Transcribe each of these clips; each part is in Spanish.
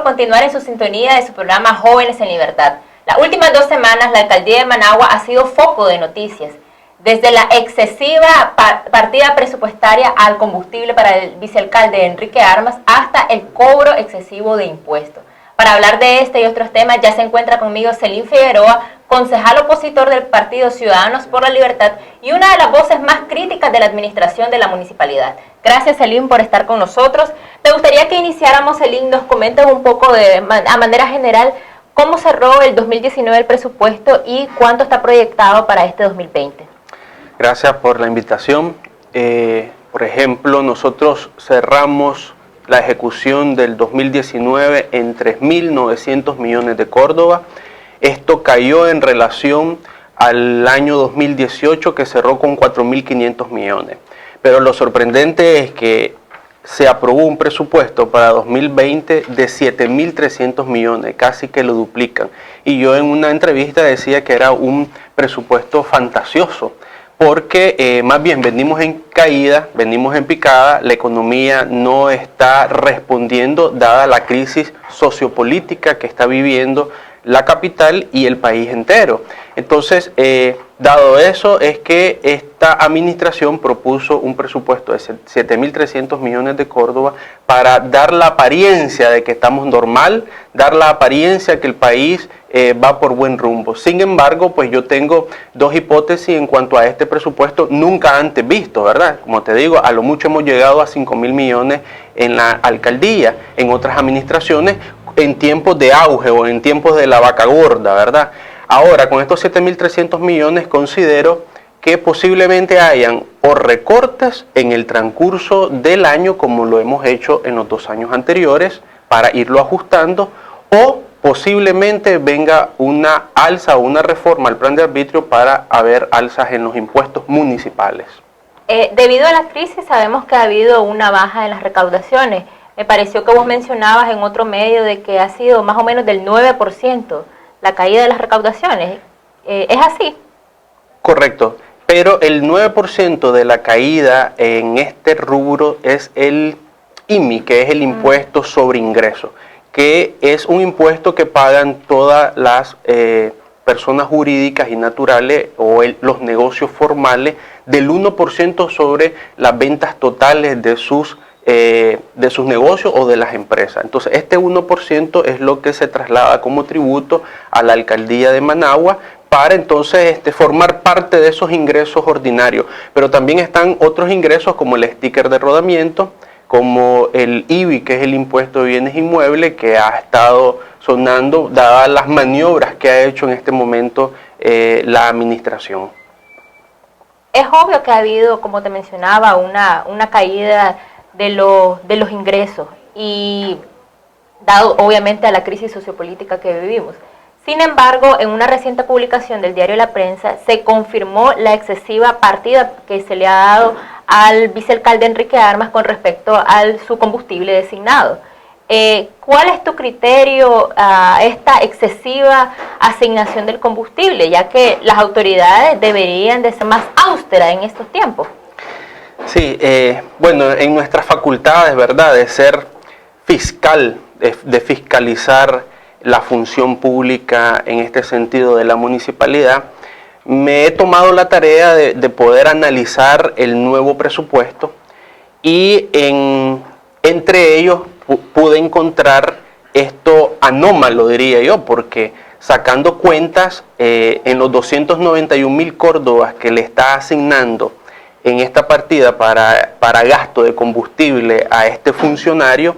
continuar en su sintonía de su programa Jóvenes en Libertad. Las últimas 2 semanas la alcaldía de Managua ha sido foco de noticias, desde la excesiva partida presupuestaria al combustible para el vicealcalde Enrique Armas hasta el cobro excesivo de impuestos. Para hablar de este y otros temas ya se encuentra conmigo Celín Figueroa, concejal opositor del Partido Ciudadanos por la Libertad y una de las voces más críticas de la administración de la municipalidad. Gracias, Celín, por estar con nosotros. Me gustaría que iniciáramos, Celín, nos comentes un poco a manera general cómo cerró el 2019 el presupuesto y cuánto está proyectado para este 2020. Gracias por la invitación. Por ejemplo, nosotros cerramos la ejecución del 2019 en 3.900 millones de Córdoba. Esto cayó en relación al año 2018 que cerró con 4.500 millones. Pero lo sorprendente es que se aprobó un presupuesto para 2020 de 7.300 millones, casi que lo duplican. Y yo en una entrevista decía que era un presupuesto fantasioso, porque más bien venimos en caída, venimos en picada, la economía no está respondiendo dada la crisis sociopolítica que está viviendo la capital y el país entero. Entonces, dado eso, es que esta administración propuso un presupuesto de 7.300 millones de Córdoba para dar la apariencia de que estamos normal, dar la apariencia que el país va por buen rumbo. Sin embargo, pues yo tengo 2 hipótesis en cuanto a este presupuesto nunca antes visto, ¿verdad? Como te digo, a lo mucho hemos llegado a 5.000 millones en la alcaldía, en otras administraciones, en tiempos de auge o en tiempos de la vaca gorda, ¿verdad? Ahora, con estos 7.300 millones, considero que posiblemente hayan o recortes en el transcurso del año, como lo hemos hecho en los 2 años anteriores, para irlo ajustando, o posiblemente venga una alza o una reforma al plan de arbitrio para haber alzas en los impuestos municipales. Debido a la crisis, sabemos que ha habido una baja en las recaudaciones. Me pareció que vos mencionabas en otro medio de que ha sido más o menos del 9% la caída de las recaudaciones. ¿Es así? Correcto, pero el 9% de la caída en este rubro es el IMI, que es el impuesto sobre ingreso, que es un impuesto que pagan todas las personas jurídicas y naturales o los negocios formales del 1% sobre las ventas totales de sus negocios o de las empresas. Entonces, este 1% es lo que se traslada como tributo a la alcaldía de Managua para entonces formar parte de esos ingresos ordinarios. Pero también están otros ingresos como el sticker de rodamiento, como el IBI, que es el impuesto de bienes inmuebles, que ha estado sonando dadas las maniobras que ha hecho en este momento la administración. Es obvio que ha habido, como te mencionaba, una caída de los ingresos y dado obviamente a la crisis sociopolítica que vivimos. Sin embargo, en una reciente publicación del diario La Prensa se confirmó la excesiva partida que se le ha dado al vicealcalde Enrique Armas con respecto a su combustible designado. ¿Cuál es tu criterio a esta excesiva asignación del combustible, ya que las autoridades deberían de ser más austeras en estos tiempos? Sí, bueno, en nuestras facultades, ¿verdad?, de ser fiscal, de fiscalizar la función pública en este sentido de la municipalidad, me he tomado la tarea de poder analizar el nuevo presupuesto y entre ellos pude encontrar esto anómalo, diría yo, porque sacando cuentas en los 291.000 Córdobas que le está asignando en esta partida para gasto de combustible a este funcionario,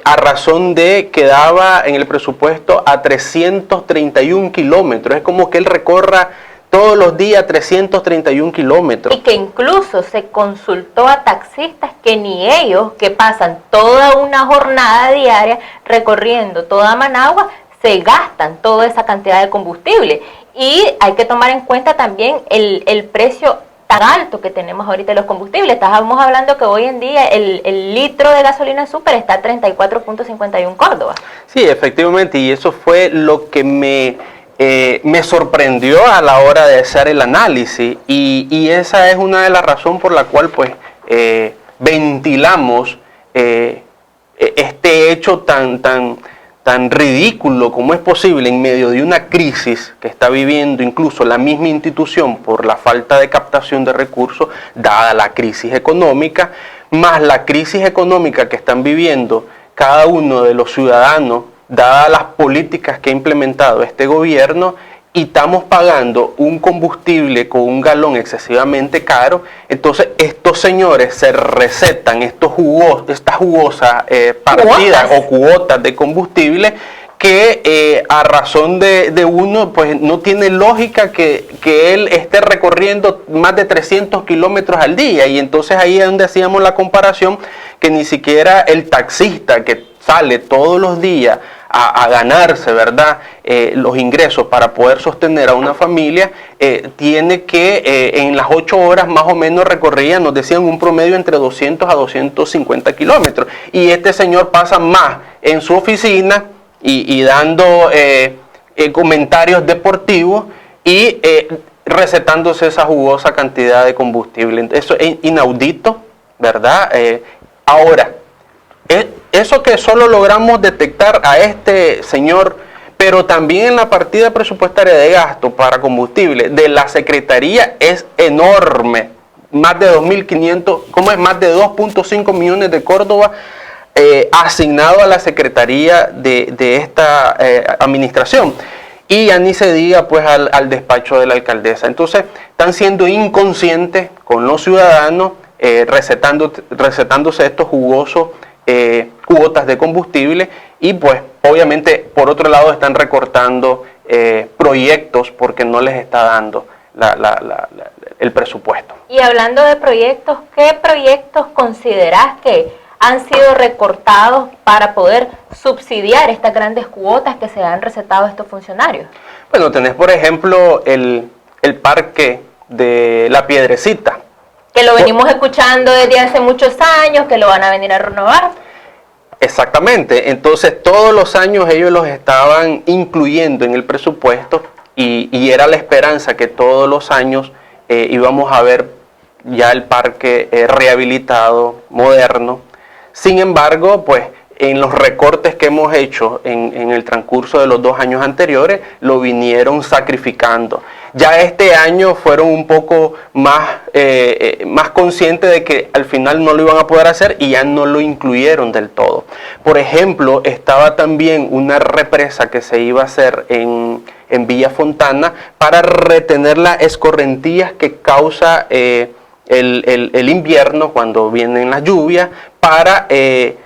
a razón de que daba en el presupuesto a 331 kilómetros. Es como que él recorra todos los días 331 kilómetros. Y que incluso se consultó a taxistas que ni ellos, que pasan toda una jornada diaria recorriendo toda Managua, se gastan toda esa cantidad de combustible. Y hay que tomar en cuenta también el precio tan alto que tenemos ahorita de los combustibles. Estábamos hablando que hoy en día el litro de gasolina super está a 34.51 Córdoba. Sí, efectivamente, y eso fue lo que me sorprendió a la hora de hacer el análisis, y esa es una de las razones por la cual pues ventilamos este hecho tan ridículo como es posible en medio de una crisis que está viviendo incluso la misma institución por la falta de captación de recursos, dada la crisis económica, más la crisis económica que están viviendo cada uno de los ciudadanos, dadas las políticas que ha implementado este gobierno, y estamos pagando un combustible con un galón excesivamente caro. Entonces estos señores se recetan estas jugosas partidas o cuotas de combustible que a razón de uno, pues no tiene lógica que él esté recorriendo más de 300 kilómetros al día. Y entonces ahí es donde hacíamos la comparación, que ni siquiera el taxista que sale todos los días a ganarse, ¿verdad?, los ingresos para poder sostener a una familia, tiene que en las 8 horas más o menos recorría, nos decían, un promedio entre 200 a 250 kilómetros. Y este señor pasa más en su oficina y dando comentarios deportivos y recetándose esa jugosa cantidad de combustible. Eso es inaudito, ¿verdad? Ahora, eso que solo logramos detectar a este señor, pero también en la partida presupuestaria de gasto para combustible de la Secretaría es enorme. Más de 2.500, ¿cómo es? Más de 2.5 millones de Córdoba asignado a la Secretaría de esta administración. Y ya ni se diga pues al despacho de la alcaldesa. Entonces están siendo inconscientes con los ciudadanos, recetándose estos jugosos cuotas de combustible, y pues obviamente por otro lado están recortando proyectos porque no les está dando el presupuesto. Y hablando de proyectos, ¿qué proyectos considerás que han sido recortados para poder subsidiar estas grandes cuotas que se han recetado a estos funcionarios? Bueno, tenés por ejemplo el parque de La Piedrecita, que lo venimos escuchando desde hace muchos años, que lo van a venir a renovar. Exactamente, entonces todos los años ellos los estaban incluyendo en el presupuesto, y era la esperanza que todos los años íbamos a ver ya el parque rehabilitado, moderno. Sin embargo, pues en los recortes que hemos hecho en el transcurso de los 2 años anteriores, lo vinieron sacrificando. Ya este año fueron un poco más conscientes de que al final no lo iban a poder hacer, y ya no lo incluyeron del todo. Por ejemplo, estaba también una represa que se iba a hacer en Villa Fontana para retener las escorrentías que causa el invierno cuando vienen las lluvias, para que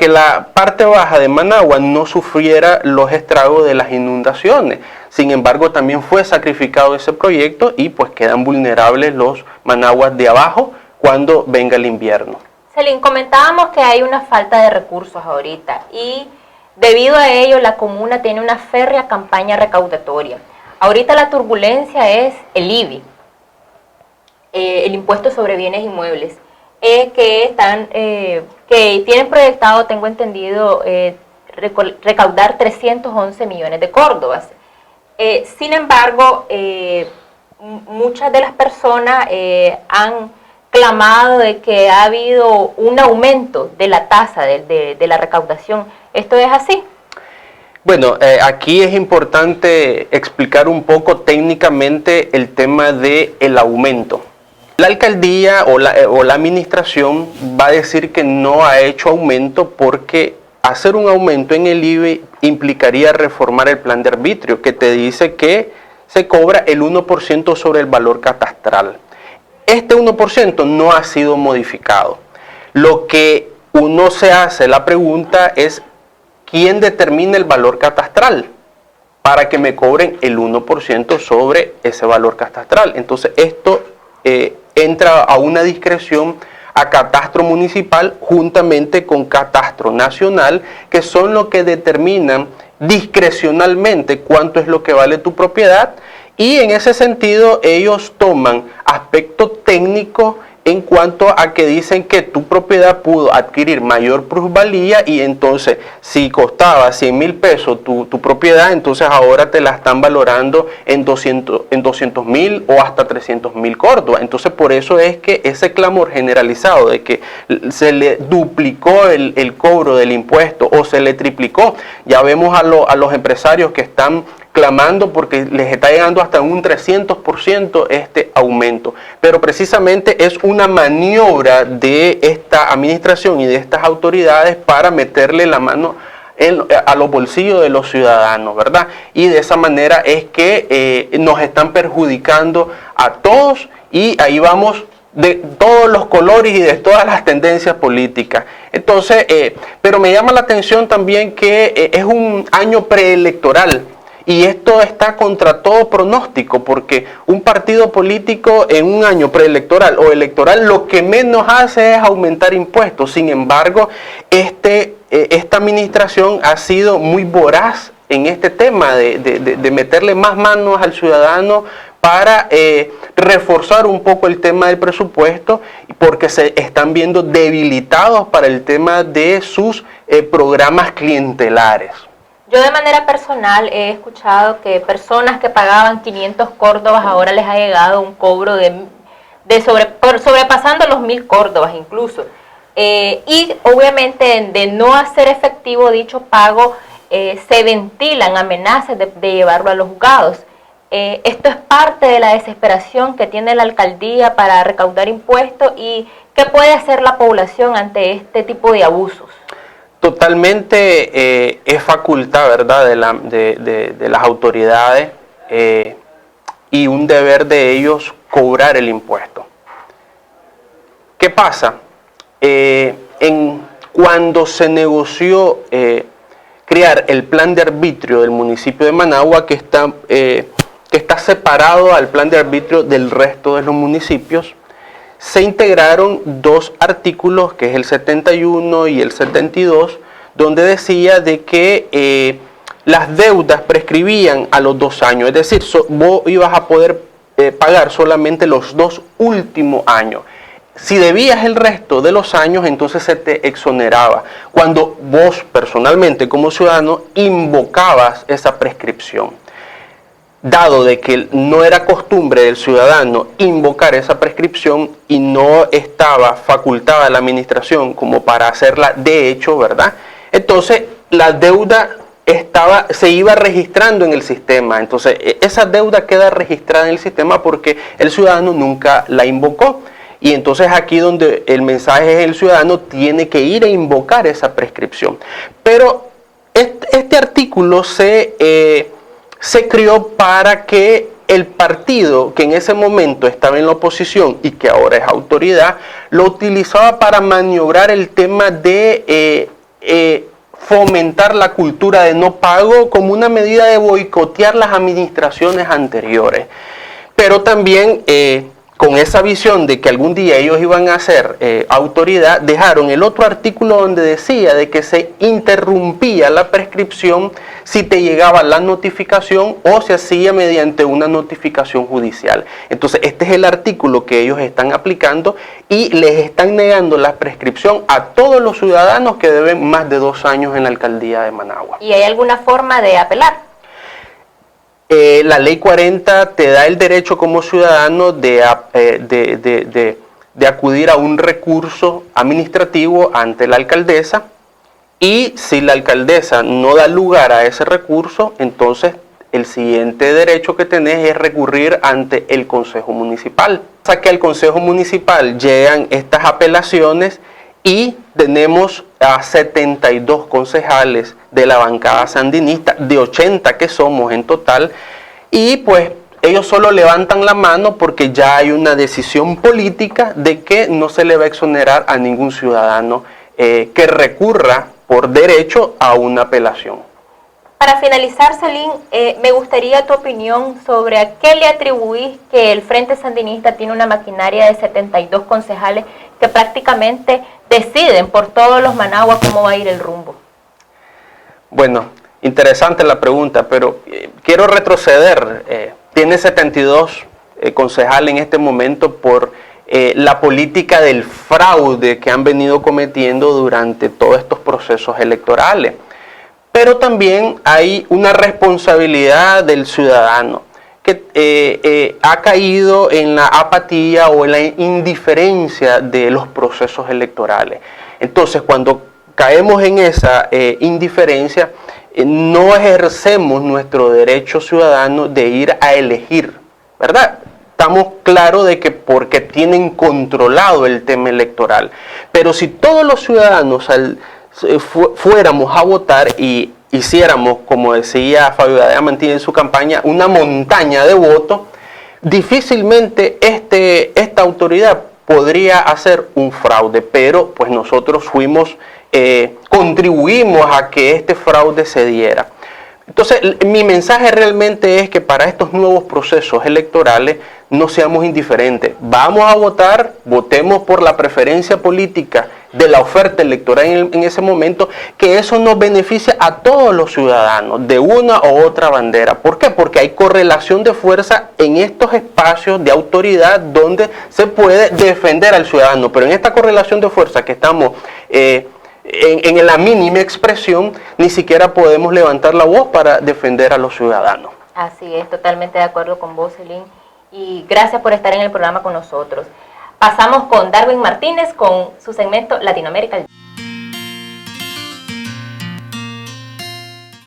la parte baja de Managua no sufriera los estragos de las inundaciones. Sin embargo, también fue sacrificado ese proyecto, y pues quedan vulnerables los Managuas de abajo cuando venga el invierno. Celín, comentábamos que hay una falta de recursos ahorita, y debido a ello la comuna tiene una férrea campaña recaudatoria. Ahorita la turbulencia es el IBI, el impuesto sobre bienes inmuebles, que tienen proyectado, tengo entendido, recaudar 311 millones de córdobas. Sin embargo, muchas de las personas han clamado de que ha habido un aumento de la tasa de la recaudación. ¿Esto es así? Bueno, aquí es importante explicar un poco técnicamente el tema del aumento. La alcaldía o la administración va a decir que no ha hecho aumento porque hacer un aumento en el IBI implicaría reformar el plan de arbitrio, que te dice que se cobra el 1% sobre el valor catastral. Este 1% no ha sido modificado. Lo que uno se hace la pregunta es, ¿quién determina el valor catastral para que me cobren el 1% sobre ese valor catastral? Entonces esto entra a una discreción a catastro municipal juntamente con catastro nacional, que son los que determinan discrecionalmente cuánto es lo que vale tu propiedad, y en ese sentido ellos toman aspectos técnicos en cuanto a que dicen que tu propiedad pudo adquirir mayor plusvalía y entonces si costaba 100,000 pesos tu propiedad, entonces ahora te la están valorando en 200,000 o hasta 300,000 córdobas. Entonces por eso es que ese clamor generalizado de que se le duplicó el cobro del impuesto o se le triplicó, ya vemos a los empresarios que están clamando porque les está llegando hasta un 300% este aumento. Pero precisamente es una maniobra de esta administración y de estas autoridades para meterle la mano a los bolsillos de los ciudadanos, ¿verdad? Y de esa manera es que nos están perjudicando a todos y ahí vamos de todos los colores y de todas las tendencias políticas. Entonces, pero me llama la atención también que es un año preelectoral. Y esto está contra todo pronóstico, porque un partido político en un año preelectoral o electoral lo que menos hace es aumentar impuestos. Sin embargo, esta administración ha sido muy voraz en este tema de meterle más manos al ciudadano para reforzar un poco el tema del presupuesto, porque se están viendo debilitados para el tema de sus programas clientelares. Yo de manera personal he escuchado que personas que pagaban 500 córdobas ahora les ha llegado un cobro sobrepasando los 1,000 córdobas incluso. Y obviamente de no hacer efectivo dicho pago se ventilan amenazas de llevarlo a los juzgados. Esto es parte de la desesperación que tiene la alcaldía para recaudar impuestos y ¿qué puede hacer la población ante este tipo de abusos? Totalmente es facultad, ¿verdad?, de las autoridades y un deber de ellos cobrar el impuesto. ¿Qué pasa? Cuando se negoció crear el plan de arbitrio del municipio de Managua, que está separado al plan de arbitrio del resto de los municipios, se integraron dos artículos, que es el 71 y el 72, donde decía de que las deudas prescribían a los 2 años, es decir, vos ibas a poder pagar solamente los 2 últimos años. Si debías el resto de los años, entonces se te exoneraba. Cuando vos personalmente como ciudadano invocabas esa prescripción. Dado de que no era costumbre del ciudadano invocar esa prescripción y no estaba facultada la administración como para hacerla de hecho, ¿verdad? Entonces la deuda se iba registrando en el sistema. Entonces esa deuda queda registrada en el sistema porque el ciudadano nunca la invocó. Y entonces aquí donde el mensaje es el ciudadano tiene que ir a invocar esa prescripción. Pero este artículo se creó para que el partido que en ese momento estaba en la oposición y que ahora es autoridad, lo utilizaba para maniobrar el tema de fomentar la cultura de no pago como una medida de boicotear las administraciones anteriores. Pero también con esa visión de que algún día ellos iban a ser autoridad, dejaron el otro artículo donde decía de que se interrumpía la prescripción si te llegaba la notificación o se hacía mediante una notificación judicial. Entonces este es el artículo que ellos están aplicando y les están negando la prescripción a todos los ciudadanos que deben más de 2 años en la alcaldía de Managua. ¿Y hay alguna forma de apelar? La ley 40 te da el derecho como ciudadano de acudir a un recurso administrativo ante la alcaldesa, y si la alcaldesa no da lugar a ese recurso, entonces el siguiente derecho que tenés es recurrir ante el Consejo Municipal. O sea que al Consejo Municipal llegan estas apelaciones y tenemos a 72 concejales de la bancada sandinista, de 80 que somos en total, y pues ellos solo levantan la mano porque ya hay una decisión política de que no se le va a exonerar a ningún ciudadano que recurra por derecho a una apelación. Para finalizar, Salim, me gustaría tu opinión sobre a qué le atribuís que el Frente Sandinista tiene una maquinaria de 72 concejales que prácticamente deciden por todos los Managua cómo va a ir el rumbo. Bueno, interesante la pregunta, pero quiero retroceder. Tiene 72 concejales en este momento por la política del fraude que han venido cometiendo durante todos estos procesos electorales. Pero también hay una responsabilidad del ciudadano que ha caído en la apatía o en la indiferencia de los procesos electorales. Entonces, cuando caemos en esa indiferencia, no ejercemos nuestro derecho ciudadano de ir a elegir, ¿verdad? Estamos claros de que porque tienen controlado el tema electoral. Pero si todos los ciudadanos fuéramos a votar y hiciéramos, como decía Fabio Diamantini en su campaña, una montaña de votos, difícilmente esta autoridad podría hacer un fraude, pero pues nosotros contribuimos a que este fraude se diera. Entonces, mi mensaje realmente es que para estos nuevos procesos electorales no seamos indiferentes. Vamos a votar, votemos por la preferencia política de la oferta electoral en ese momento, que eso nos beneficia a todos los ciudadanos de una u otra bandera. ¿Por qué? Porque hay correlación de fuerza en estos espacios de autoridad donde se puede defender al ciudadano, pero en esta correlación de fuerza que estamos en la mínima expresión, ni siquiera podemos levantar la voz para defender a los ciudadanos. Así es, totalmente de acuerdo con vos, Celín, y gracias por estar en el programa con nosotros. Pasamos con Darwin Martínez con su segmento Latinoamérica.